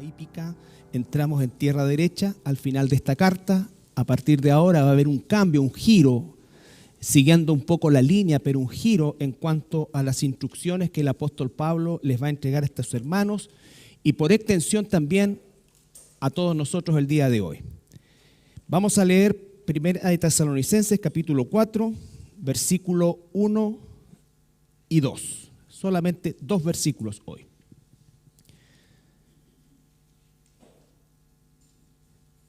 hípica, entramos en tierra derecha al final de esta carta. A partir de ahora va a haber un cambio, un giro, siguiendo un poco la línea, pero un giro en cuanto a las instrucciones que el apóstol Pablo les va a entregar a estos hermanos y por extensión también a todos nosotros el día de hoy. Vamos a leer 1 Tesalonicenses capítulo 4, versículo 1 y 2. Solamente 2 versículos hoy.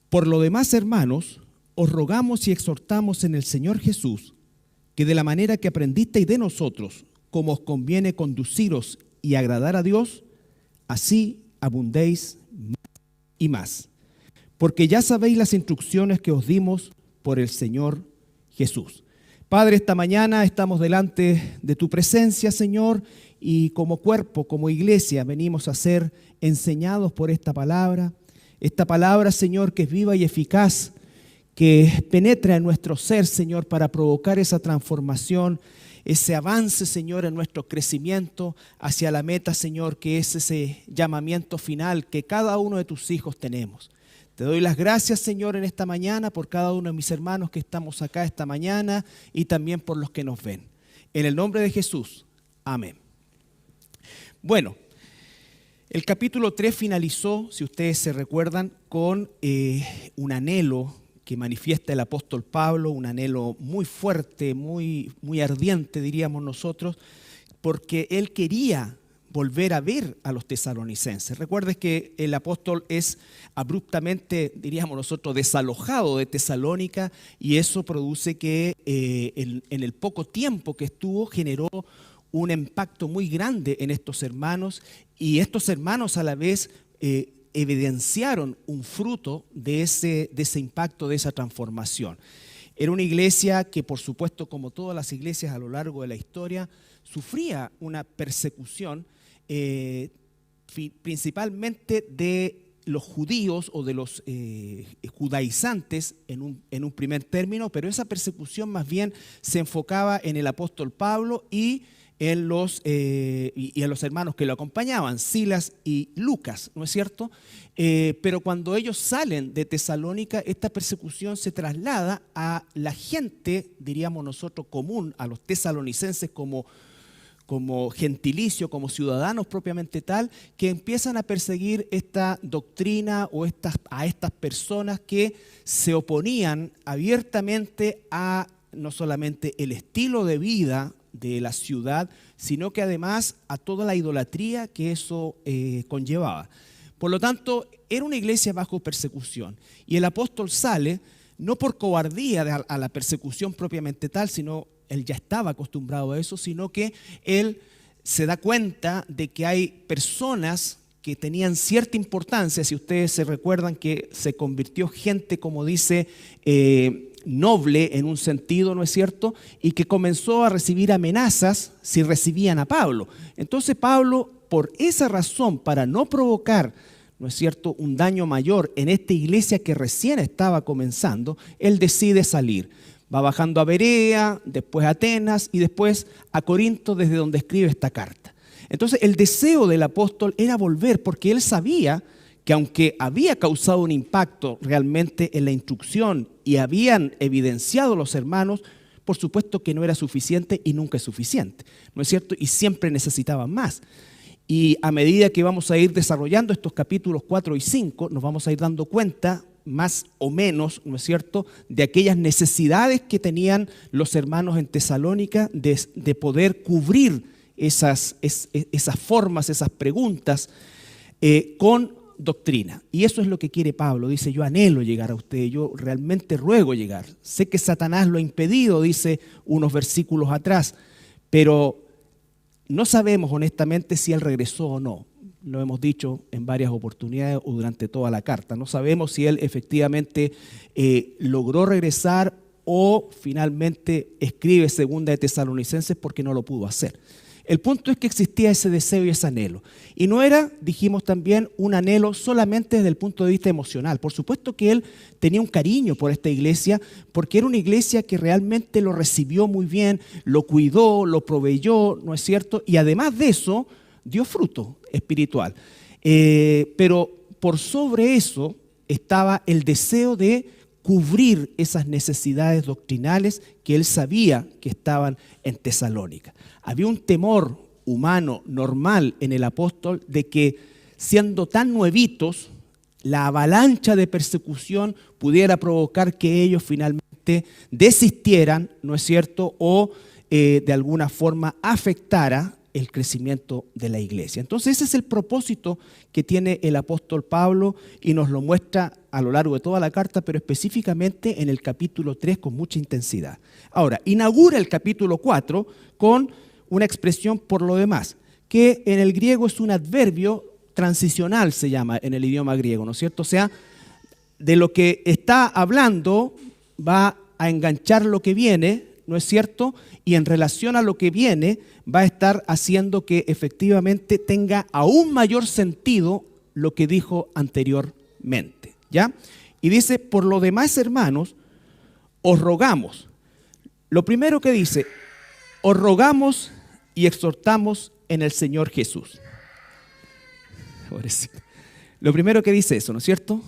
Por lo demás, hermanos, os rogamos y exhortamos en el Señor Jesús, que de la manera que aprendisteis de nosotros, como os conviene conduciros y agradar a Dios, así abundéis más y más. Porque ya sabéis las instrucciones que os dimos por el Señor Jesús. Padre, esta mañana estamos delante de tu presencia, Señor, y como cuerpo, como iglesia, venimos a ser enseñados por esta palabra. Esta palabra, Señor, que es viva y eficaz, que penetra en nuestro ser, Señor, para provocar esa transformación, ese avance, Señor, en nuestro crecimiento hacia la meta, Señor, que es ese llamamiento final que cada uno de tus hijos tenemos. Te doy las gracias, Señor, en esta mañana por cada uno de mis hermanos que estamos acá esta mañana y también por los que nos ven. En el nombre de Jesús, amén. Bueno, el capítulo 3 finalizó, si ustedes se recuerdan, con un anhelo que manifiesta el apóstol Pablo, un anhelo muy fuerte, muy ardiente, diríamos nosotros, porque él quería volver a ver a los tesalonicenses. Recuerden que el apóstol es abruptamente, diríamos nosotros, desalojado de Tesalónica y eso produce que en el poco tiempo que estuvo generó un impacto muy grande en estos hermanos y estos hermanos a la vez evidenciaron un fruto de ese impacto, de esa transformación. Era una iglesia que, por supuesto, como todas las iglesias a lo largo de la historia, sufría una persecución principalmente de los judíos o de los judaizantes en un primer término, pero esa persecución más bien se enfocaba en el apóstol Pablo y en los hermanos que lo acompañaban, Silas y Lucas, ¿no es cierto? Pero cuando ellos salen de Tesalónica, esta persecución se traslada a la gente, diríamos nosotros, común, a los tesalonicenses como gentilicio, como ciudadanos propiamente tal, que empiezan a perseguir esta doctrina o a estas personas que se oponían abiertamente a no solamente el estilo de vida de la ciudad, sino que además a toda la idolatría que eso conllevaba. Por lo tanto, era una iglesia bajo persecución. Y el apóstol sale no por cobardía a la persecución propiamente tal, sino él ya estaba acostumbrado a eso, sino que él se da cuenta de que hay personas que tenían cierta importancia. Si ustedes se recuerdan que se convirtió gente, como dice, noble en un sentido, ¿no es cierto? Y que comenzó a recibir amenazas si recibían a Pablo. Entonces Pablo, por esa razón, para no provocar, ¿no es cierto?, un daño mayor en esta iglesia que recién estaba comenzando, él decide salir. Va bajando a Berea, después a Atenas y después a Corinto, desde donde escribe esta carta. Entonces el deseo del apóstol era volver porque él sabía que aunque había causado un impacto realmente en la instrucción y habían evidenciado los hermanos, por supuesto que no era suficiente y nunca es suficiente, ¿no es cierto? Y siempre necesitaban más. Y a medida que vamos a ir desarrollando estos capítulos 4 y 5, nos vamos a ir dando cuenta más o menos, ¿no es cierto?, de aquellas necesidades que tenían los hermanos en Tesalónica de poder cubrir esas formas, esas preguntas con doctrina. Y eso es lo que quiere Pablo. Dice, yo anhelo llegar a ustedes, yo realmente ruego llegar. Sé que Satanás lo ha impedido, dice unos versículos atrás, pero no sabemos honestamente si él regresó o no. Lo hemos dicho en varias oportunidades o durante toda la carta. No sabemos si él efectivamente logró regresar o finalmente escribe segunda de Tesalonicenses porque no lo pudo hacer. El punto es que existía ese deseo y ese anhelo. Y no era, dijimos también, un anhelo solamente desde el punto de vista emocional. Por supuesto que él tenía un cariño por esta iglesia, porque era una iglesia que realmente lo recibió muy bien, lo cuidó, lo proveyó, ¿no es cierto? Y además de eso, dio fruto espiritual. Pero por sobre eso estaba el deseo de cubrir esas necesidades doctrinales que él sabía que estaban en Tesalónica. Había un temor humano normal en el apóstol de que, siendo tan nuevitos, la avalancha de persecución pudiera provocar que ellos finalmente desistieran, ¿no es cierto?, o de alguna forma afectara el crecimiento de la iglesia. Entonces ese es el propósito que tiene el apóstol Pablo y nos lo muestra a lo largo de toda la carta, pero específicamente en el capítulo 3 con mucha intensidad. Ahora, inaugura el capítulo 4 con una expresión por lo demás, que en el griego es un adverbio transicional, se llama en el idioma griego, ¿no es cierto? O sea, de lo que está hablando va a enganchar lo que viene, ¿no es cierto? Y en relación a lo que viene va a estar haciendo que efectivamente tenga aún mayor sentido lo que dijo anteriormente, ¿ya? Y dice, por lo demás, hermanos, os rogamos. Lo primero que dice, os rogamos y exhortamos en el Señor Jesús. Lo primero que dice eso, ¿no es cierto?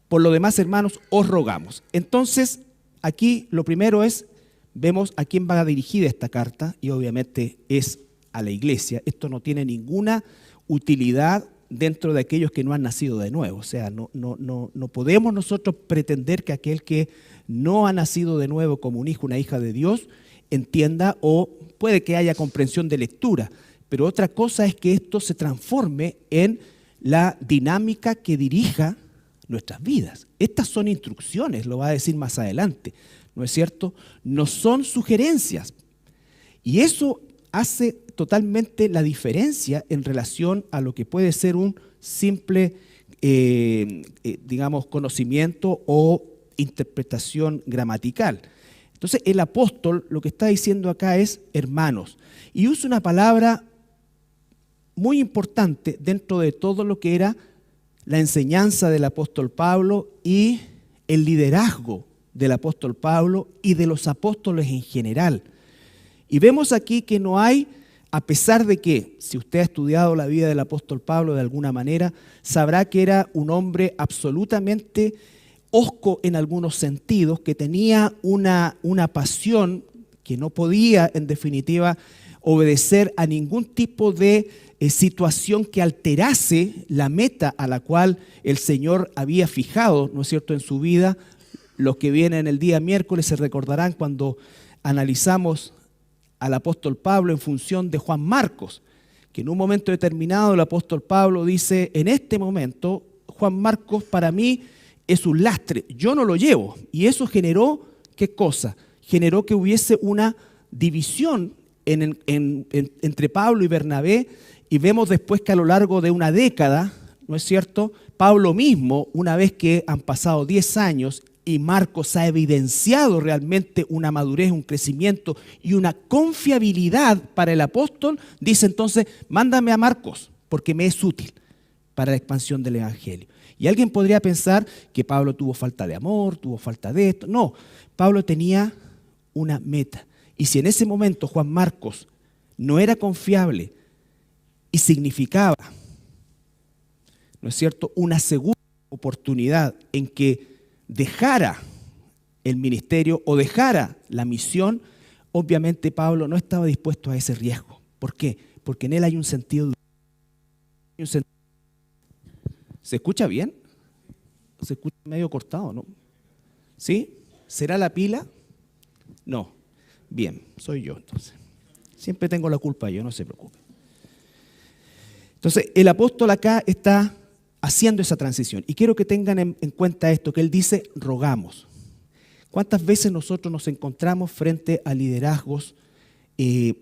Por lo demás, hermanos, os rogamos. Entonces, aquí lo primero es, vemos a quién va dirigida esta carta y obviamente es a la iglesia. Esto no tiene ninguna utilidad dentro de aquellos que no han nacido de nuevo. O sea, no podemos nosotros pretender que aquel que no ha nacido de nuevo como un hijo, una hija de Dios, entienda, o puede que haya comprensión de lectura, pero otra cosa es que esto se transforme en la dinámica que dirija nuestras vidas. Estas son instrucciones, lo va a decir más adelante, ¿no es cierto? No son sugerencias. Y eso hace totalmente la diferencia en relación a lo que puede ser un simple, digamos, conocimiento o interpretación gramatical. Entonces, el apóstol lo que está diciendo acá es hermanos. Y usa una palabra muy importante dentro de todo lo que era la enseñanza del apóstol Pablo y el liderazgo del apóstol Pablo y de los apóstoles en general. Y vemos aquí que no hay, a pesar de que, si usted ha estudiado la vida del apóstol Pablo de alguna manera, sabrá que era un hombre absolutamente hosco en algunos sentidos, que tenía una pasión que no podía, en definitiva, obedecer a ningún tipo de situación que alterase la meta a la cual el Señor había fijado, ¿no es cierto?, en su vida. Los que vienen el día miércoles se recordarán cuando analizamos al apóstol Pablo en función de Juan Marcos, que en un momento determinado el apóstol Pablo dice, en este momento Juan Marcos para mí es un lastre, yo no lo llevo. Y eso generó, ¿qué cosa? Generó que hubiese una división entre Pablo y Bernabé, y vemos después que a lo largo de una década, ¿no es cierto?, Pablo mismo, una vez que han pasado 10 años y Marcos ha evidenciado realmente una madurez, un crecimiento y una confiabilidad para el apóstol, dice entonces, mándame a Marcos porque me es útil para la expansión del evangelio. Y alguien podría pensar que Pablo tuvo falta de amor, tuvo falta de esto. No, Pablo tenía una meta. Y si en ese momento Juan Marcos no era confiable y significaba, ¿no es cierto?, una segunda oportunidad en que dejara el ministerio o dejara la misión, obviamente Pablo no estaba dispuesto a ese riesgo. ¿Por qué? Porque en él hay un sentido de... ¿Se escucha bien? Se escucha medio cortado, ¿no? ¿Sí? ¿Será la pila? No. Bien, soy yo entonces. Siempre tengo la culpa yo, no se preocupe. Entonces, el apóstol acá está haciendo esa transición. Y quiero que tengan en cuenta esto, que él dice, rogamos. ¿Cuántas veces nosotros nos encontramos frente a liderazgos que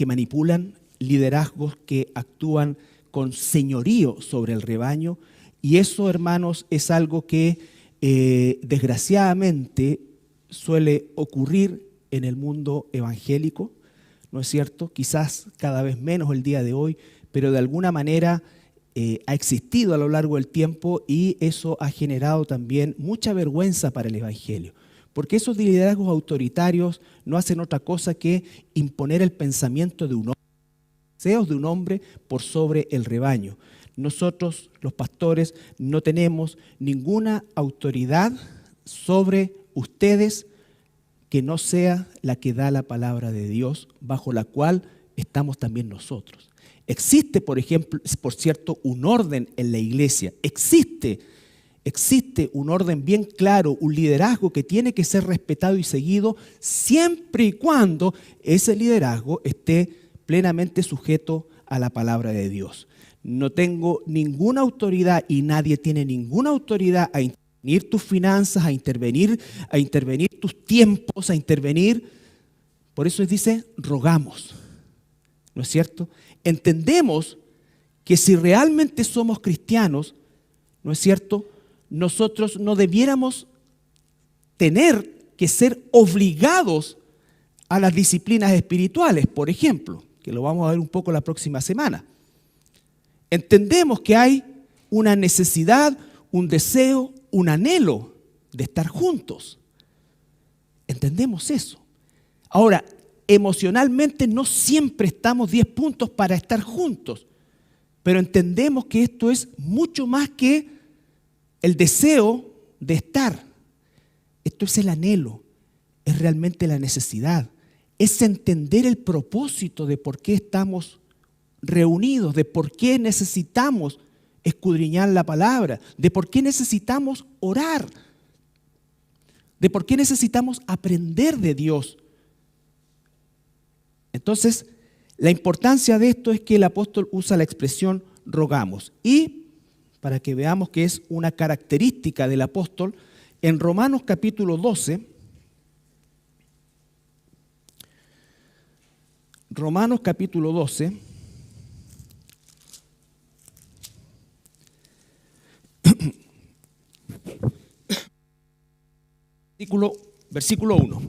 manipulan, liderazgos que actúan con señorío sobre el rebaño? Y eso, hermanos, es algo que desgraciadamente suele ocurrir en el mundo evangélico, ¿no es cierto? Quizás cada vez menos el día de hoy, pero de alguna manera ha existido a lo largo del tiempo, y eso ha generado también mucha vergüenza para el evangelio. Porque esos liderazgos autoritarios no hacen otra cosa que imponer el pensamiento de un hombre, deseos de un hombre por sobre el rebaño. Nosotros, los pastores, no tenemos ninguna autoridad sobre ustedes que no sea la que da la palabra de Dios, bajo la cual estamos también nosotros. Existe, por ejemplo, por cierto, un orden en la iglesia. Existe un orden bien claro, un liderazgo que tiene que ser respetado y seguido siempre y cuando ese liderazgo esté plenamente sujeto a la palabra de Dios. No tengo ninguna autoridad y nadie tiene ninguna autoridad a intervenir tus finanzas, a intervenir tus tiempos, a intervenir. Por eso dice, rogamos. ¿No es cierto? Entendemos que si realmente somos cristianos, ¿no es cierto?, nosotros no debiéramos tener que ser obligados a las disciplinas espirituales, por ejemplo, que lo vamos a ver un poco la próxima semana. Entendemos que hay una necesidad, un deseo, un anhelo de estar juntos. Entendemos eso. Ahora, emocionalmente no siempre estamos 10 puntos para estar juntos, pero entendemos que esto es mucho más que el deseo de estar. Esto es el anhelo, es realmente la necesidad, es entender el propósito de por qué estamos reunidos, de por qué necesitamos escudriñar la palabra, de por qué necesitamos orar, de por qué necesitamos aprender de Dios. Entonces, la importancia de esto es que el apóstol usa la expresión rogamos. Y para que veamos que es una característica del apóstol, en Romanos capítulo 12, versículo 1.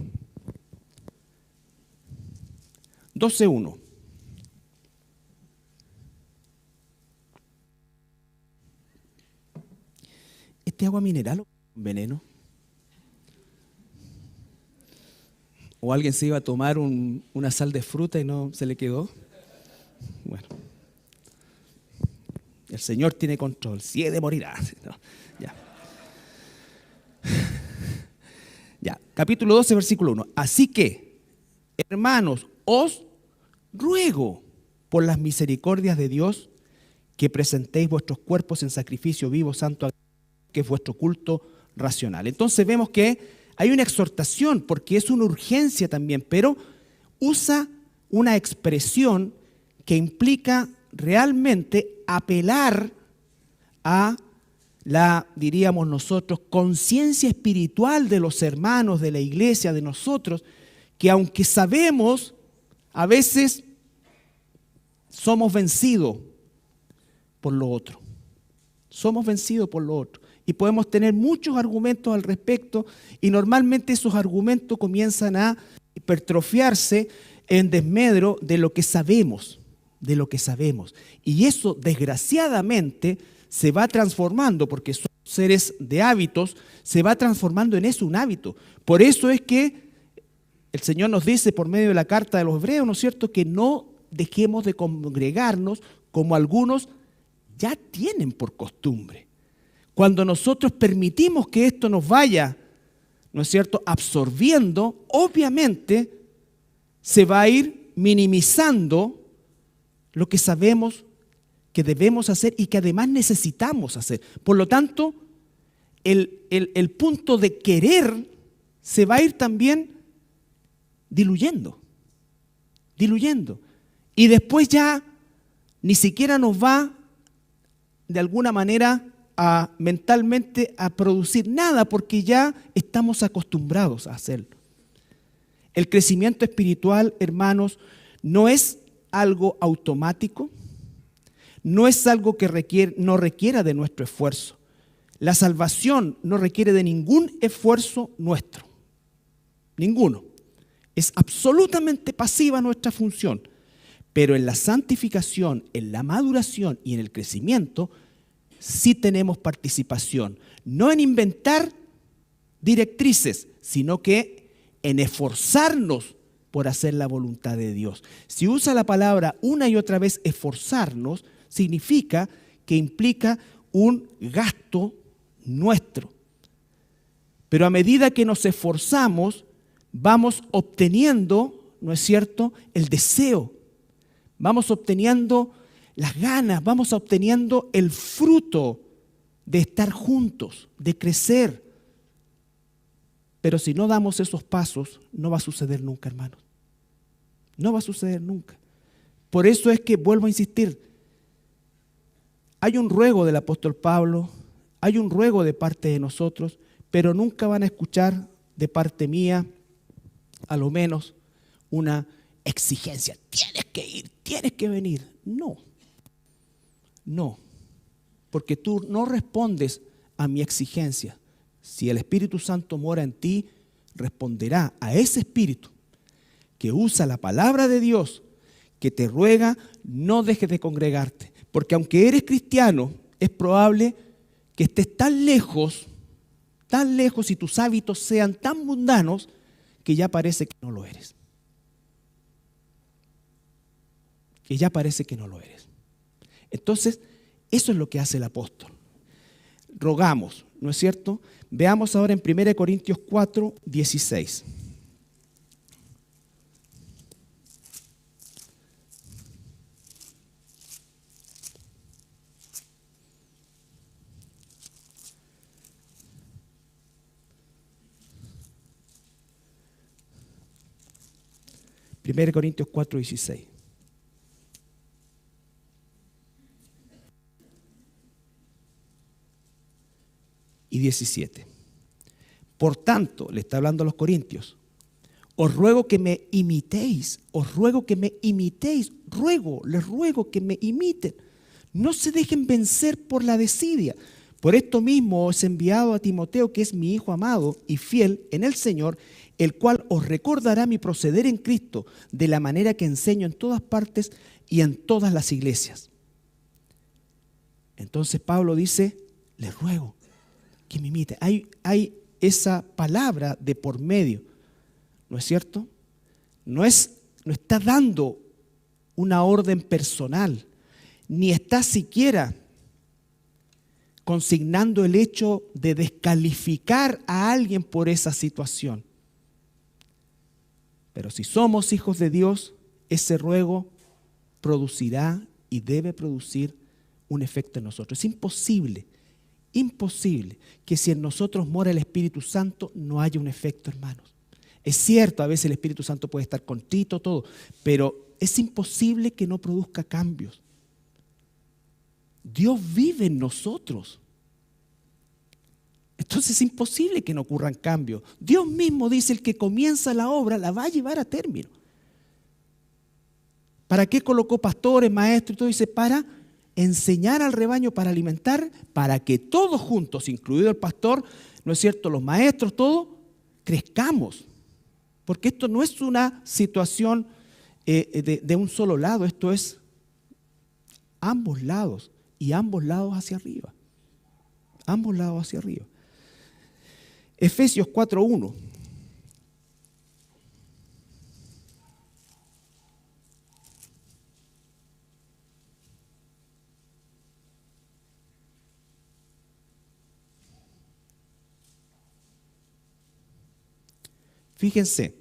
12:1. ¿Este agua mineral o veneno? ¿O alguien se iba a tomar una sal de fruta y no se le quedó? Bueno, el Señor tiene control. Si he de morir, no, ya. Ya, capítulo 12, versículo 1. Así que, hermanos, os ruego por las misericordias de Dios que presentéis vuestros cuerpos en sacrificio vivo, santo, que es vuestro culto racional. Entonces vemos que hay una exhortación, porque es una urgencia también, pero usa una expresión que implica realmente apelar a la, diríamos nosotros, conciencia espiritual de los hermanos, de la iglesia, de nosotros, que aunque sabemos, a veces somos vencidos por lo otro. Somos vencidos por lo otro. Y podemos tener muchos argumentos al respecto, y normalmente esos argumentos comienzan a hipertrofiarse en desmedro de lo que sabemos, Y eso, desgraciadamente, se va transformando, porque somos seres de hábitos, se va transformando en eso, un hábito. Por eso es que el Señor nos dice por medio de la carta de los Hebreos, ¿no es cierto?, que no dejemos de congregarnos como algunos ya tienen por costumbre. Cuando nosotros permitimos que esto nos vaya, ¿no es cierto?, absorbiendo, obviamente se va a ir minimizando lo que sabemos que debemos hacer y que además necesitamos hacer. Por lo tanto, el punto de querer se va a ir también diluyendo. Y después ya ni siquiera nos va de alguna manera mentalmente a producir nada, porque ya estamos acostumbrados a hacerlo. El crecimiento espiritual, hermanos, no es algo automático, no es algo que no requiera de nuestro esfuerzo. La salvación no requiere de ningún esfuerzo nuestro, ninguno. Es absolutamente pasiva nuestra función, pero en la santificación, en la maduración y en el crecimiento sí tenemos participación, no en inventar directrices, sino que en esforzarnos por hacer la voluntad de Dios. Si usa la palabra una y otra vez esforzarnos, significa que implica un gasto nuestro. Pero a medida que nos esforzamos, vamos obteniendo, ¿no es cierto?, el deseo. Vamos obteniendo las ganas, vamos obteniendo el fruto de estar juntos, de crecer. Pero si no damos esos pasos, no va a suceder nunca, hermanos. No va a suceder nunca. Por eso es que vuelvo a insistir. Hay un ruego del apóstol Pablo, hay un ruego de parte de nosotros, pero nunca van a escuchar de parte mía, a lo menos, una exigencia. Tienes que ir, tienes que venir. No, no, porque tú no respondes a mi exigencia. Si el Espíritu Santo mora en ti, responderá a ese Espíritu que usa la palabra de Dios, que te ruega, no dejes de congregarte. Porque aunque eres cristiano, es probable que estés tan lejos y tus hábitos sean tan mundanos que ya parece que no lo eres. Que ya parece que no lo eres. Entonces, eso es lo que hace el apóstol. Rogamos, ¿no es cierto? Veamos ahora en 1 Corintios 4, 16. Primero Corintios 4, 16. Y 17. Por tanto, le está hablando a los corintios, os ruego que me imitéis, les ruego que me imiten. No se dejen vencer por la desidia. Por esto mismo os he enviado a Timoteo, que es mi hijo amado y fiel en el Señor, el cual os recordará mi proceder en Cristo, de la manera que enseño en todas partes y en todas las iglesias. Entonces Pablo dice, les ruego que me imiten. Hay esa palabra de por medio, ¿no es cierto? No está dando una orden personal, ni está siquiera consignando el hecho de descalificar a alguien por esa situación. Pero si somos hijos de Dios, ese ruego producirá y debe producir un efecto en nosotros. Es imposible que si en nosotros mora el Espíritu Santo no haya un efecto, hermanos. Es cierto, a veces el Espíritu Santo puede estar contrito, todo, pero es imposible que no produzca cambios. Dios vive en nosotros. Entonces es imposible que no ocurran cambios. Dios mismo dice, el que comienza la obra la va a llevar a término. ¿Para qué colocó pastores, maestros y todo? Dice, para enseñar al rebaño, para alimentar, para que todos juntos, incluido el pastor, ¿no es cierto?, los maestros, todos, crezcamos. Porque esto no es una situación de un solo lado, esto es ambos lados y ambos lados hacia arriba. Ambos lados hacia arriba. Efesios 4:1. Fíjense,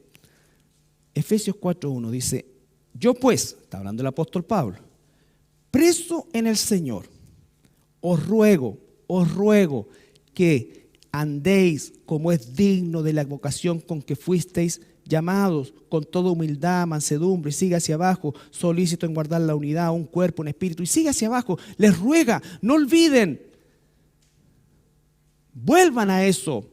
Efesios 4:1 dice, yo pues, está hablando el apóstol Pablo, preso en el Señor, os ruego que andéis como es digno de la vocación con que fuisteis llamados, con toda humildad, mansedumbre, siga hacia abajo, solícito en guardar la unidad, un cuerpo, un espíritu, y siga hacia abajo, les ruega, no olviden, vuelvan a eso.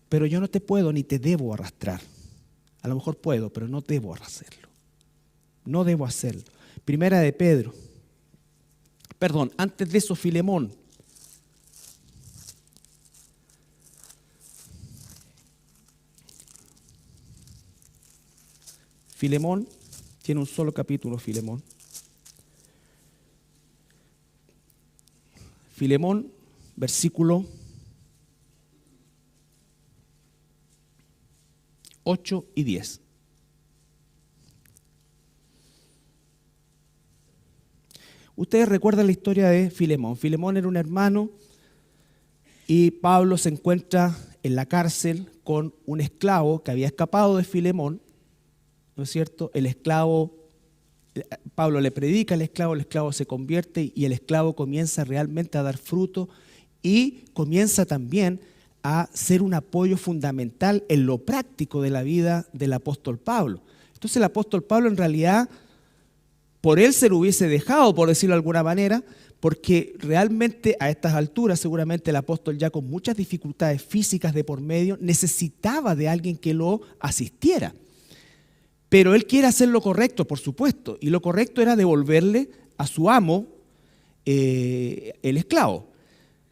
Pero yo no te puedo ni te debo arrastrar. A lo mejor puedo, pero no debo hacerlo. No debo hacerlo. Primera de Pedro. Perdón, antes de eso, Filemón. Filemón tiene un solo capítulo, Filemón. Filemón, versículo 8 y 10. Ustedes recuerdan la historia de Filemón. Filemón era un hermano y Pablo se encuentra en la cárcel con un esclavo que había escapado de Filemón, ¿no es cierto? El esclavo, Pablo le predica al esclavo, el esclavo se convierte y el esclavo comienza realmente a dar fruto y comienza también a ser un apoyo fundamental en lo práctico de la vida del apóstol Pablo. Entonces el apóstol Pablo en realidad, por él se lo hubiese dejado, por decirlo de alguna manera, porque realmente a estas alturas seguramente el apóstol, ya con muchas dificultades físicas de por medio, necesitaba de alguien que lo asistiera. Pero él quiere hacer lo correcto, por supuesto, y lo correcto era devolverle a su amo el esclavo.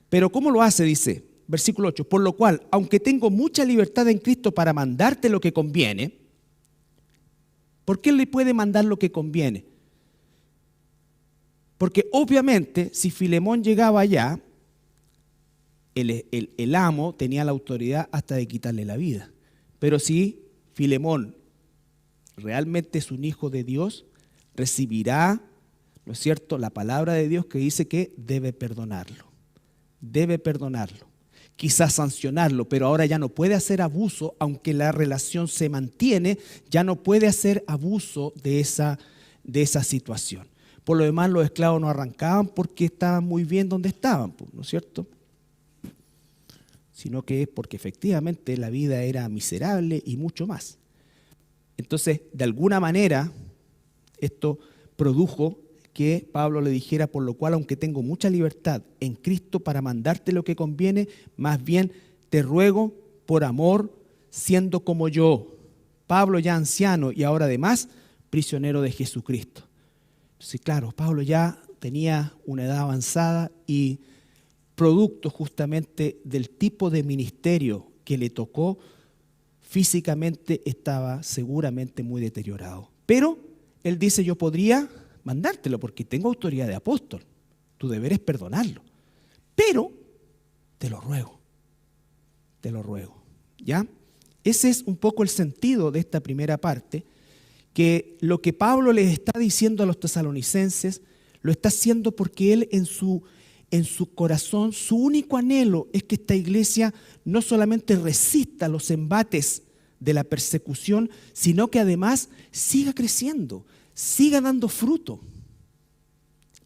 Pero ¿cómo lo hace? Dice, versículo 8, por lo cual, aunque tengo mucha libertad en Cristo para mandarte lo que conviene, ¿por qué él le puede mandar lo que conviene? Porque obviamente si Filemón llegaba allá, el amo tenía la autoridad hasta de quitarle la vida. Pero si Filemón realmente es un hijo de Dios, recibirá, ¿no es cierto?, la palabra de Dios que dice que debe perdonarlo. Debe perdonarlo. Quizás sancionarlo, pero ahora ya no puede hacer abuso, aunque la relación se mantiene, ya no puede hacer abuso de esa situación. Por lo demás, los esclavos no arrancaban porque estaban muy bien donde estaban, ¿no es cierto? Sino que es porque efectivamente la vida era miserable y mucho más. Entonces, de alguna manera, esto produjo que Pablo le dijera, por lo cual, aunque tengo mucha libertad en Cristo para mandarte lo que conviene, más bien te ruego por amor, siendo como yo, Pablo ya anciano y ahora además prisionero de Jesucristo. Entonces, claro, Pablo ya tenía una edad avanzada y producto justamente del tipo de ministerio que le tocó, físicamente estaba seguramente muy deteriorado. Pero él dice, yo podría mandártelo porque tengo autoridad de apóstol. Tu deber es perdonarlo. Pero te lo ruego. Te lo ruego. ¿Ya? Ese es un poco el sentido de esta primera parte, que lo que Pablo les está diciendo a los tesalonicenses, lo está haciendo porque él en su corazón, su único anhelo es que esta iglesia no solamente resista los embates de la persecución, sino que además siga creciendo, siga dando fruto.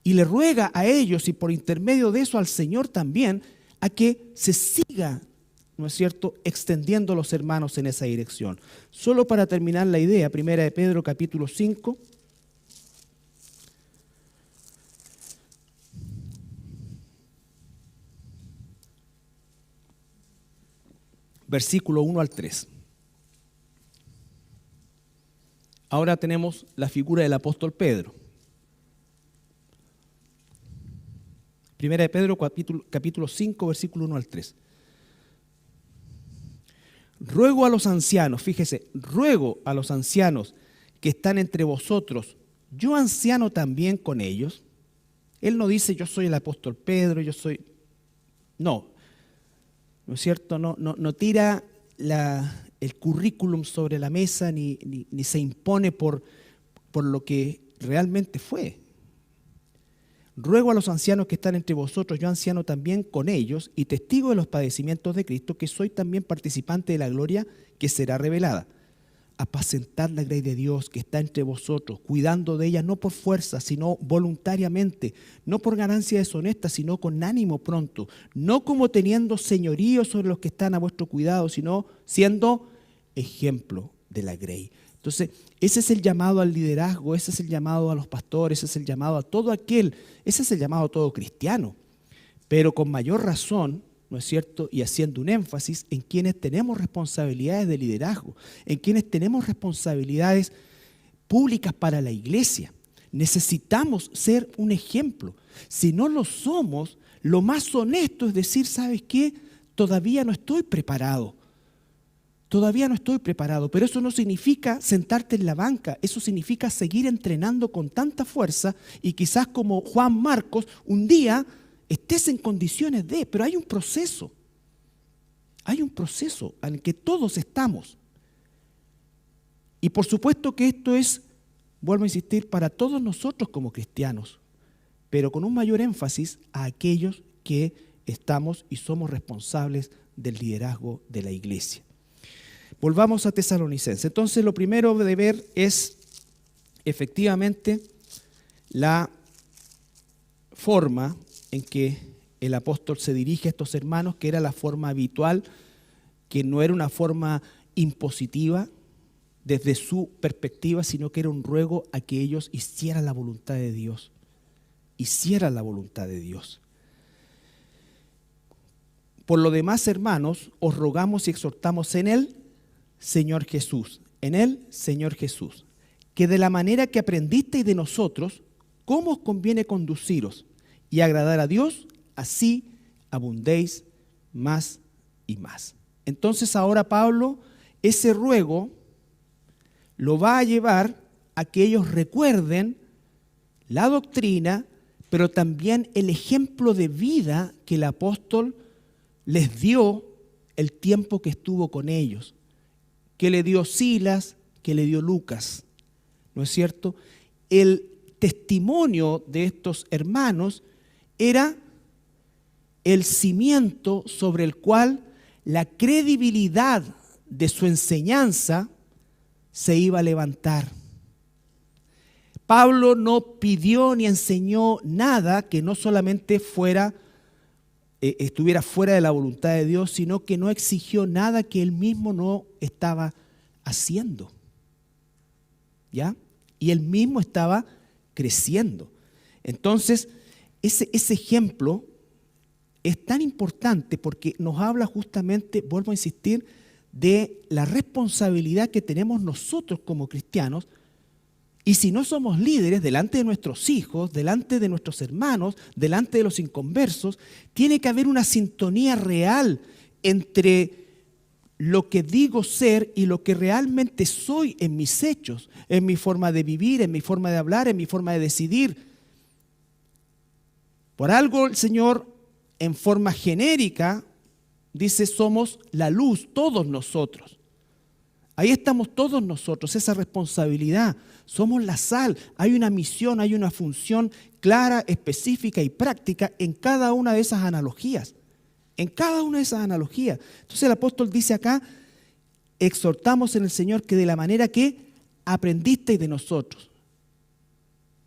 Y le ruega a ellos y por intermedio de eso al Señor también, a que se siga, ¿no es cierto?, extendiendo los hermanos en esa dirección. Solo para terminar la idea, 1 de Pedro capítulo 5, versículo 1 al 3. Ahora tenemos la figura del apóstol Pedro. 1 de Pedro capítulo 5, versículo 1 al 3. Ruego a los ancianos, fíjese, ruego a los ancianos que están entre vosotros, yo anciano también con ellos. Él no dice yo soy el apóstol Pedro, yo soy... No es cierto, no tira el currículum sobre la mesa ni se impone por lo que realmente fue. Ruego a los ancianos que están entre vosotros, yo anciano también con ellos, y testigo de los padecimientos de Cristo, que soy también participante de la gloria que será revelada. Apacentad la grey de Dios que está entre vosotros, cuidando de ella no por fuerza, sino voluntariamente, no por ganancia deshonesta, sino con ánimo pronto, no como teniendo señorío sobre los que están a vuestro cuidado, sino siendo ejemplo de la grey. Entonces, ese es el llamado al liderazgo, ese es el llamado a los pastores, ese es el llamado a todo aquel, ese es el llamado a todo cristiano, pero con mayor razón, ¿no es cierto?, y haciendo un énfasis en quienes tenemos responsabilidades de liderazgo, en quienes tenemos responsabilidades públicas para la iglesia. Necesitamos ser un ejemplo. Si no lo somos, lo más honesto es decir, ¿sabes qué? Todavía no estoy preparado. Todavía no estoy preparado, pero eso no significa sentarte en la banca, eso significa seguir entrenando con tanta fuerza y quizás como Juan Marcos, un día estés en condiciones de, pero hay un proceso en el que todos estamos. Y por supuesto que esto es, vuelvo a insistir, para todos nosotros como cristianos, pero con un mayor énfasis a aquellos que estamos y somos responsables del liderazgo de la iglesia. Volvamos a Tesalonicenses. Entonces, lo primero de ver es efectivamente la forma en que el apóstol se dirige a estos hermanos, que era la forma habitual, que no era una forma impositiva desde su perspectiva, sino que era un ruego a que ellos hicieran la voluntad de Dios. Hicieran la voluntad de Dios. Por lo demás, hermanos, os rogamos y exhortamos en Él, Señor Jesús, en Él, Señor Jesús, que de la manera que aprendisteis de nosotros, cómo os conviene conduciros y agradar a Dios, así abundéis más y más. Entonces ahora Pablo, ese ruego lo va a llevar a que ellos recuerden la doctrina, pero también el ejemplo de vida que el apóstol les dio el tiempo que estuvo con ellos, que le dio Silas, que le dio Lucas, ¿no es cierto? El testimonio de estos hermanos era el cimiento sobre el cual la credibilidad de su enseñanza se iba a levantar. Pablo no pidió ni enseñó nada que no solamente estuviera fuera de la voluntad de Dios, sino que no exigió nada que él mismo no estaba haciendo. ¿Ya? Y él mismo estaba creciendo. Entonces, ese ejemplo es tan importante porque nos habla justamente, vuelvo a insistir, de la responsabilidad que tenemos nosotros como cristianos. Y si no somos líderes delante de nuestros hijos, delante de nuestros hermanos, delante de los inconversos, tiene que haber una sintonía real entre lo que digo ser y lo que realmente soy en mis hechos, en mi forma de vivir, en mi forma de hablar, en mi forma de decidir. Por algo el Señor, en forma genérica, dice: somos la luz, todos nosotros. Ahí estamos todos nosotros, esa responsabilidad. Somos la sal, hay una misión, hay una función clara, específica y práctica en cada una de esas analogías. En cada una de esas analogías. Entonces el apóstol dice acá: exhortamos en el Señor que de la manera que aprendisteis de nosotros.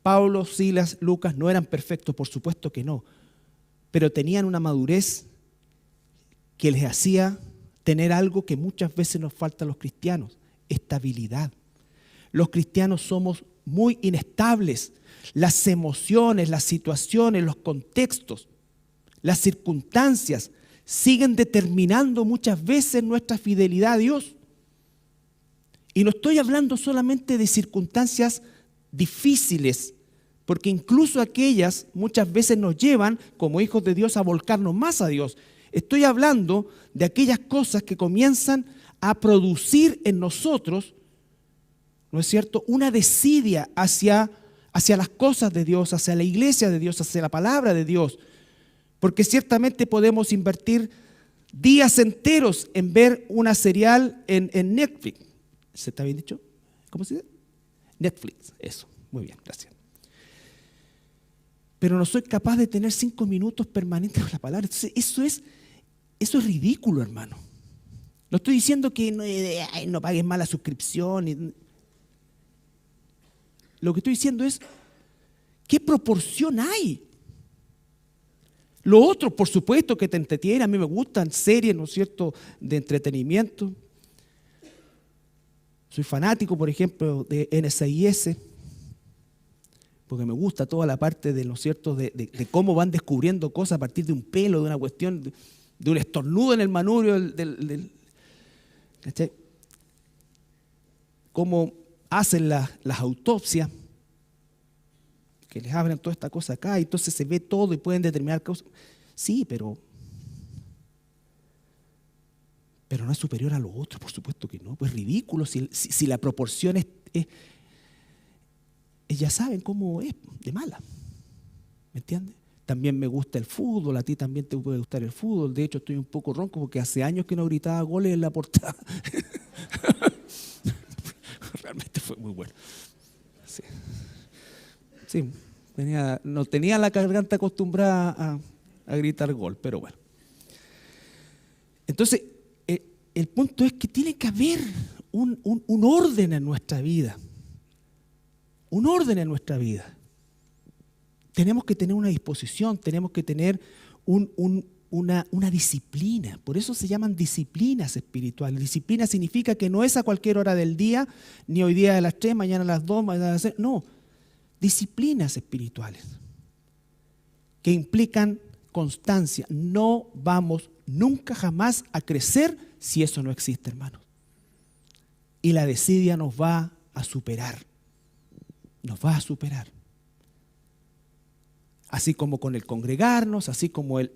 Pablo, Silas, Lucas no eran perfectos, por supuesto que no, pero tenían una madurez que les hacía tener algo que muchas veces nos falta a los cristianos: estabilidad. Los cristianos somos muy inestables. Las emociones, las situaciones, los contextos, las circunstancias siguen determinando muchas veces nuestra fidelidad a Dios. Y no estoy hablando solamente de circunstancias difíciles, porque incluso aquellas muchas veces nos llevan como hijos de Dios a volcarnos más a Dios. Estoy hablando de aquellas cosas que comienzan a producir en nosotros, ¿no es cierto?, una desidia hacia las cosas de Dios, hacia la iglesia de Dios, hacia la palabra de Dios. Porque ciertamente podemos invertir días enteros en ver una serial en Netflix. ¿Se está bien dicho? ¿Cómo se dice? Netflix, eso. Muy bien, gracias. Pero no soy capaz de tener 5 minutos permanentes con la palabra. Entonces, eso es ridículo, hermano. No estoy diciendo que no pagues más la suscripción. Lo que estoy diciendo es: ¿qué proporción hay? Lo otro, por supuesto, que te entretiene. A mí me gustan series, ¿no es cierto?, de entretenimiento. Soy fanático, por ejemplo, de NCIS, porque me gusta toda la parte de, ¿no es cierto?, de cómo van descubriendo cosas a partir de un pelo, de una cuestión, de un estornudo en el manubrio ¿cachai? Cómo hacen las autopsias, que les abren toda esta cosa acá, y entonces se ve todo y pueden determinar cosas. Sí, pero no es superior a lo otro, por supuesto que no. Pues ridículo si la proporción es, ya saben cómo es de mala. ¿Me entiendes? También me gusta el fútbol, a ti también te puede gustar el fútbol. De hecho, estoy un poco ronco porque hace años que no gritaba goles en la portada. fue muy bueno. Sí, sí, no tenía la garganta acostumbrada a gritar gol, pero bueno. Entonces, el punto es que tiene que haber un orden en nuestra vida. Un orden en nuestra vida. Tenemos que tener una disposición, tenemos que tener una disciplina. Por eso se llaman disciplinas espirituales. Disciplina significa que no es a cualquier hora del día, ni hoy día a las 3, mañana a las 2, mañana a las 6. No, disciplinas espirituales que implican constancia. No vamos nunca jamás a crecer si eso no existe, hermanos. Y la desidia nos va a superar. Nos va a superar. Así como con el congregarnos, así como el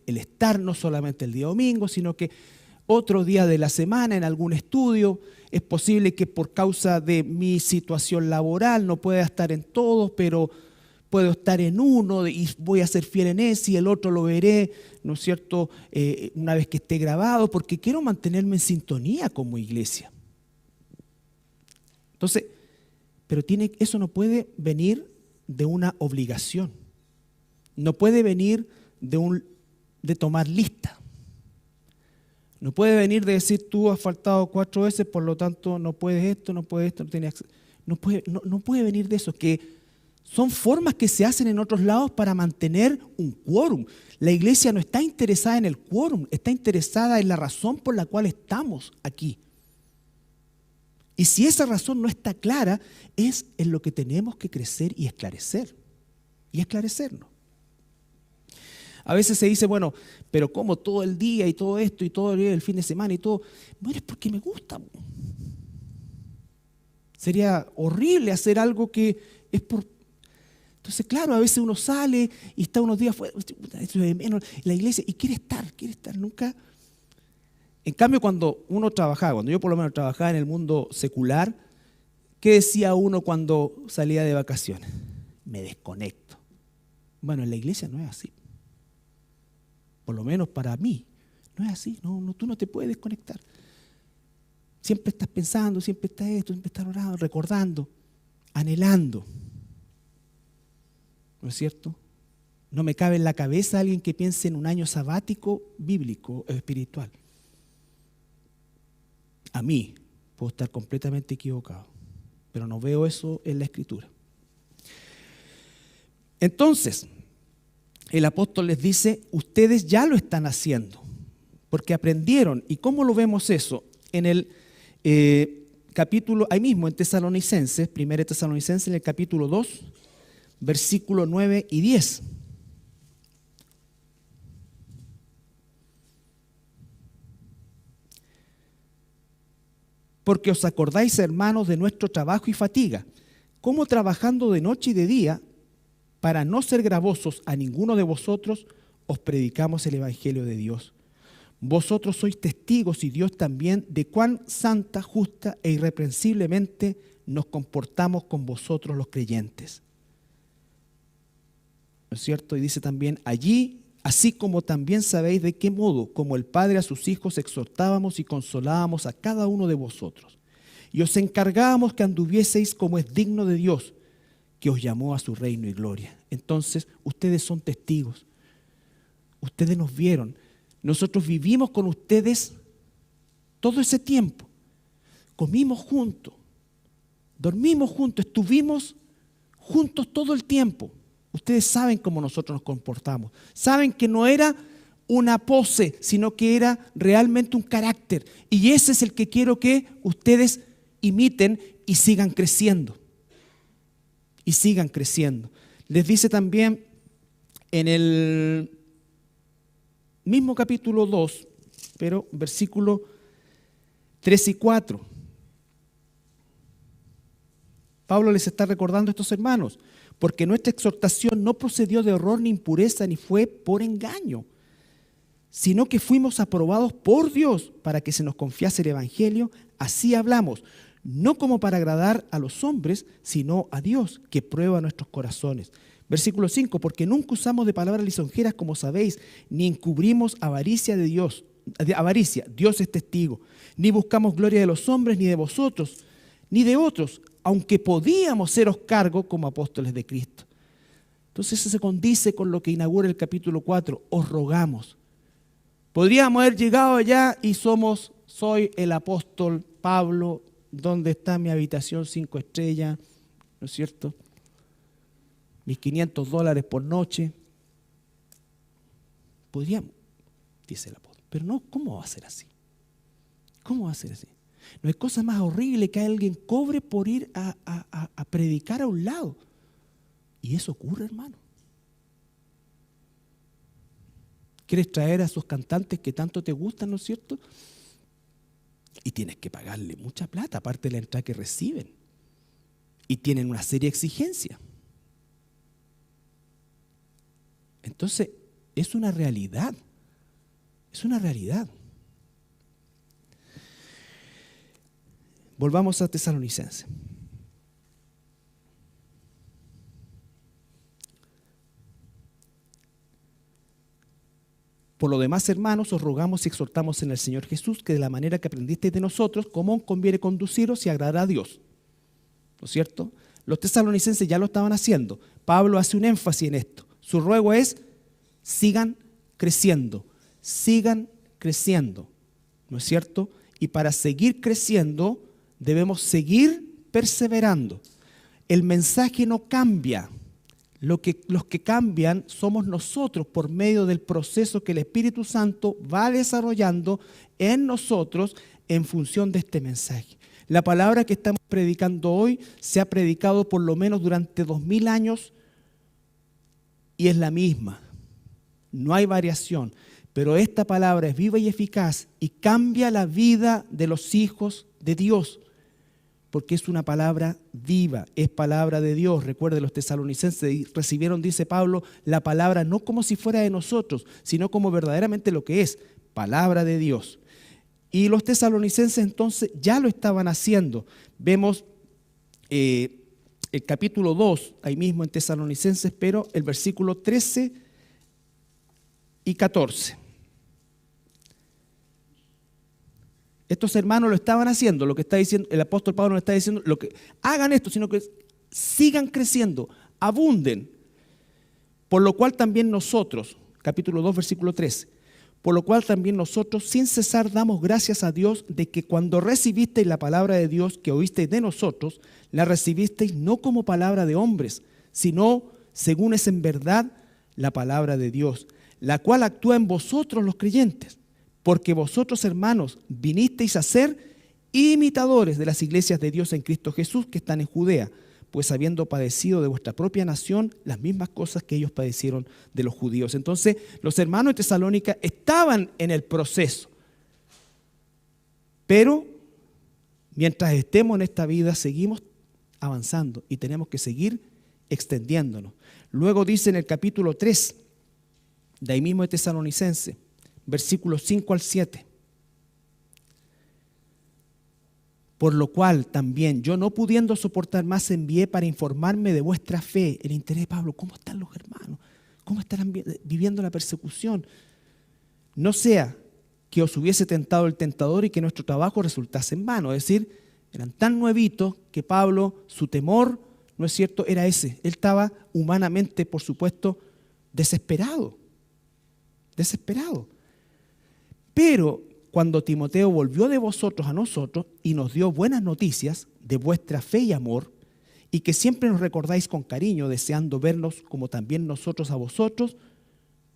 estar no solamente el día domingo, sino que otro día de la semana en algún estudio. Es posible que por causa de mi situación laboral no pueda estar en todos, pero puedo estar en uno y voy a ser fiel en ese y el otro lo veré, ¿no es cierto?, una vez que esté grabado, porque quiero mantenerme en sintonía como iglesia. Entonces, pero eso no puede venir de una obligación. No puede venir de tomar lista. No puede venir de decir tú has faltado 4 veces, por lo tanto no puedes esto, no tienes acceso. No puede venir de eso, que son formas que se hacen en otros lados para mantener un quórum. La iglesia no está interesada en el quórum, está interesada en la razón por la cual estamos aquí. Y si esa razón no está clara, es en lo que tenemos que crecer y esclarecer. Y esclarecernos. A veces se dice, bueno, pero ¿cómo todo el día y todo esto y todo el fin de semana y todo? Bueno, es porque me gusta. Sería horrible hacer algo que es por... Entonces, claro, a veces uno sale y está unos días fuera, la iglesia, y quiere estar nunca. En cambio, cuando yo por lo menos trabajaba en el mundo secular, ¿qué decía uno cuando salía de vacaciones? Me desconecto. Bueno, en la iglesia no es así. Por lo menos para mí, no es así. No, tú no te puedes desconectar. Siempre estás pensando, siempre estás esto, siempre estás orando, recordando, anhelando. ¿No es cierto? No me cabe en la cabeza alguien que piense en un año sabático bíblico o espiritual. A mí, puedo estar completamente equivocado, pero no veo eso en la Escritura. Entonces, el apóstol les dice, ustedes ya lo están haciendo, porque aprendieron. ¿Y cómo lo vemos eso? En el capítulo, ahí mismo en Tesalonicenses, 1 Tesalonicenses, en el capítulo 2, versículos 9 y 10. Porque os acordáis, hermanos, de nuestro trabajo y fatiga, cómo trabajando de noche y de día, para no ser gravosos a ninguno de vosotros, os predicamos el Evangelio de Dios. Vosotros sois testigos, y Dios también, de cuán santa, justa e irreprensiblemente nos comportamos con vosotros los creyentes. ¿No es cierto? Y dice también, allí, así como también sabéis de qué modo, como el Padre a sus hijos, exhortábamos y consolábamos a cada uno de vosotros. Y os encargábamos que anduvieseis como es digno de Dios, que os llamó a su reino y gloria. Entonces, ustedes son testigos. Ustedes nos vieron. Nosotros vivimos con ustedes todo ese tiempo. Comimos juntos, dormimos juntos, estuvimos juntos todo el tiempo. Ustedes saben cómo nosotros nos comportamos. Saben que no era una pose, sino que era realmente un carácter. Y ese es el que quiero que ustedes imiten y sigan creciendo. Y sigan creciendo. Les dice también en el mismo capítulo 2, pero versículo 3 y 4. Pablo les está recordando a estos hermanos, porque nuestra exhortación no procedió de error ni impureza, ni fue por engaño, sino que fuimos aprobados por Dios para que se nos confiase el Evangelio. Así hablamos, no como para agradar a los hombres, sino a Dios, que prueba nuestros corazones. Versículo 5, porque nunca usamos de palabras lisonjeras, como sabéis, ni encubrimos avaricia de Dios. Avaricia, Dios es testigo. Ni buscamos gloria de los hombres, ni de vosotros, ni de otros, aunque podíamos seros cargo como apóstoles de Cristo. Entonces eso se condice con lo que inaugura el capítulo 4, os rogamos. Podríamos haber llegado allá y soy el apóstol Pablo, ¿dónde está mi habitación 5 estrellas? ¿No es cierto? Mis $500 por noche. Podríamos, dice el apóstol, pero no, ¿cómo va a ser así? ¿Cómo va a ser así? No hay cosa más horrible que alguien cobre por ir a predicar a un lado. Y eso ocurre, hermano. ¿Quieres traer a esos cantantes que tanto te gustan, no es cierto? Y tienes que pagarle mucha plata, aparte de la entrada que reciben. Y tienen una seria exigencia. Entonces, es una realidad. Es una realidad. Volvamos a Tesalonicenses. Por lo demás, hermanos, os rogamos y exhortamos en el Señor Jesús que de la manera que aprendisteis de nosotros, cómo conviene conduciros y agradar a Dios. ¿No es cierto? Los tesalonicenses ya lo estaban haciendo. Pablo hace un énfasis en esto. Su ruego es, sigan creciendo, ¿no es cierto? Y para seguir creciendo, debemos seguir perseverando. El mensaje no cambia. Los que cambian somos nosotros por medio del proceso que el Espíritu Santo va desarrollando en nosotros en función de este mensaje. La palabra que estamos predicando hoy se ha predicado por lo menos durante 2000 años y es la misma. No hay variación, pero esta palabra es viva y eficaz y cambia la vida de los hijos de Dios. Porque es una palabra viva, es palabra de Dios. Recuerden, los tesalonicenses recibieron, dice Pablo, la palabra no como si fuera de nosotros, sino como verdaderamente lo que es, palabra de Dios. Y los tesalonicenses entonces ya lo estaban haciendo. Vemos el capítulo 2, ahí mismo en Tesalonicenses, pero el versículo 13 y 14. Estos hermanos lo estaban haciendo, lo que está diciendo el apóstol Pablo no está diciendo lo que hagan esto, sino que sigan creciendo, abunden. Por lo cual también nosotros, capítulo 2, versículo 13, por lo cual también nosotros sin cesar damos gracias a Dios de que cuando recibisteis la palabra de Dios que oísteis de nosotros, la recibisteis no como palabra de hombres, sino según es en verdad la palabra de Dios, la cual actúa en vosotros los creyentes. Porque vosotros, hermanos, vinisteis a ser imitadores de las iglesias de Dios en Cristo Jesús que están en Judea, pues habiendo padecido de vuestra propia nación las mismas cosas que ellos padecieron de los judíos. Entonces, los hermanos de Tesalónica estaban en el proceso. Pero, mientras estemos en esta vida, seguimos avanzando y tenemos que seguir extendiéndonos. Luego dice en el capítulo 3, de ahí mismo de Tesalonicenses, versículos 5 al 7. Por lo cual también yo no pudiendo soportar más envié para informarme de vuestra fe. El interés de Pablo, ¿cómo están los hermanos? ¿Cómo estarán viviendo la persecución? No sea que os hubiese tentado el tentador y que nuestro trabajo resultase en vano. Es decir, eran tan nuevitos que Pablo, su temor, ¿no es cierto?, era ese. Él estaba humanamente, por supuesto, desesperado. Pero cuando Timoteo volvió de vosotros a nosotros y nos dio buenas noticias de vuestra fe y amor, y que siempre nos recordáis con cariño, deseando vernos como también nosotros a vosotros,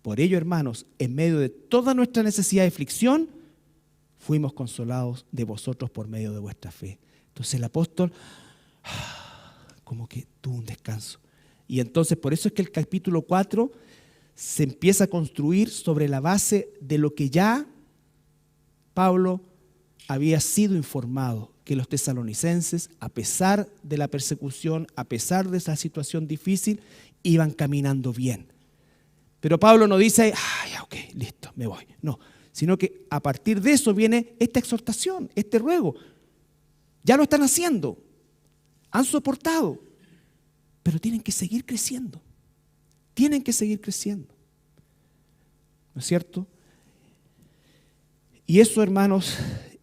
por ello, hermanos, en medio de toda nuestra necesidad de aflicción, fuimos consolados de vosotros por medio de vuestra fe. Entonces el apóstol, como que tuvo un descanso. Y entonces por eso es que el capítulo 4 se empieza a construir sobre la base de lo que ya Pablo había sido informado, que los tesalonicenses, a pesar de la persecución, a pesar de esa situación difícil, iban caminando bien. Pero Pablo no dice, ya, ok, listo, me voy. No, sino que a partir de eso viene esta exhortación, este ruego. Ya lo están haciendo, han soportado, pero tienen que seguir creciendo. Tienen que seguir creciendo. ¿No es cierto? Y eso, hermanos,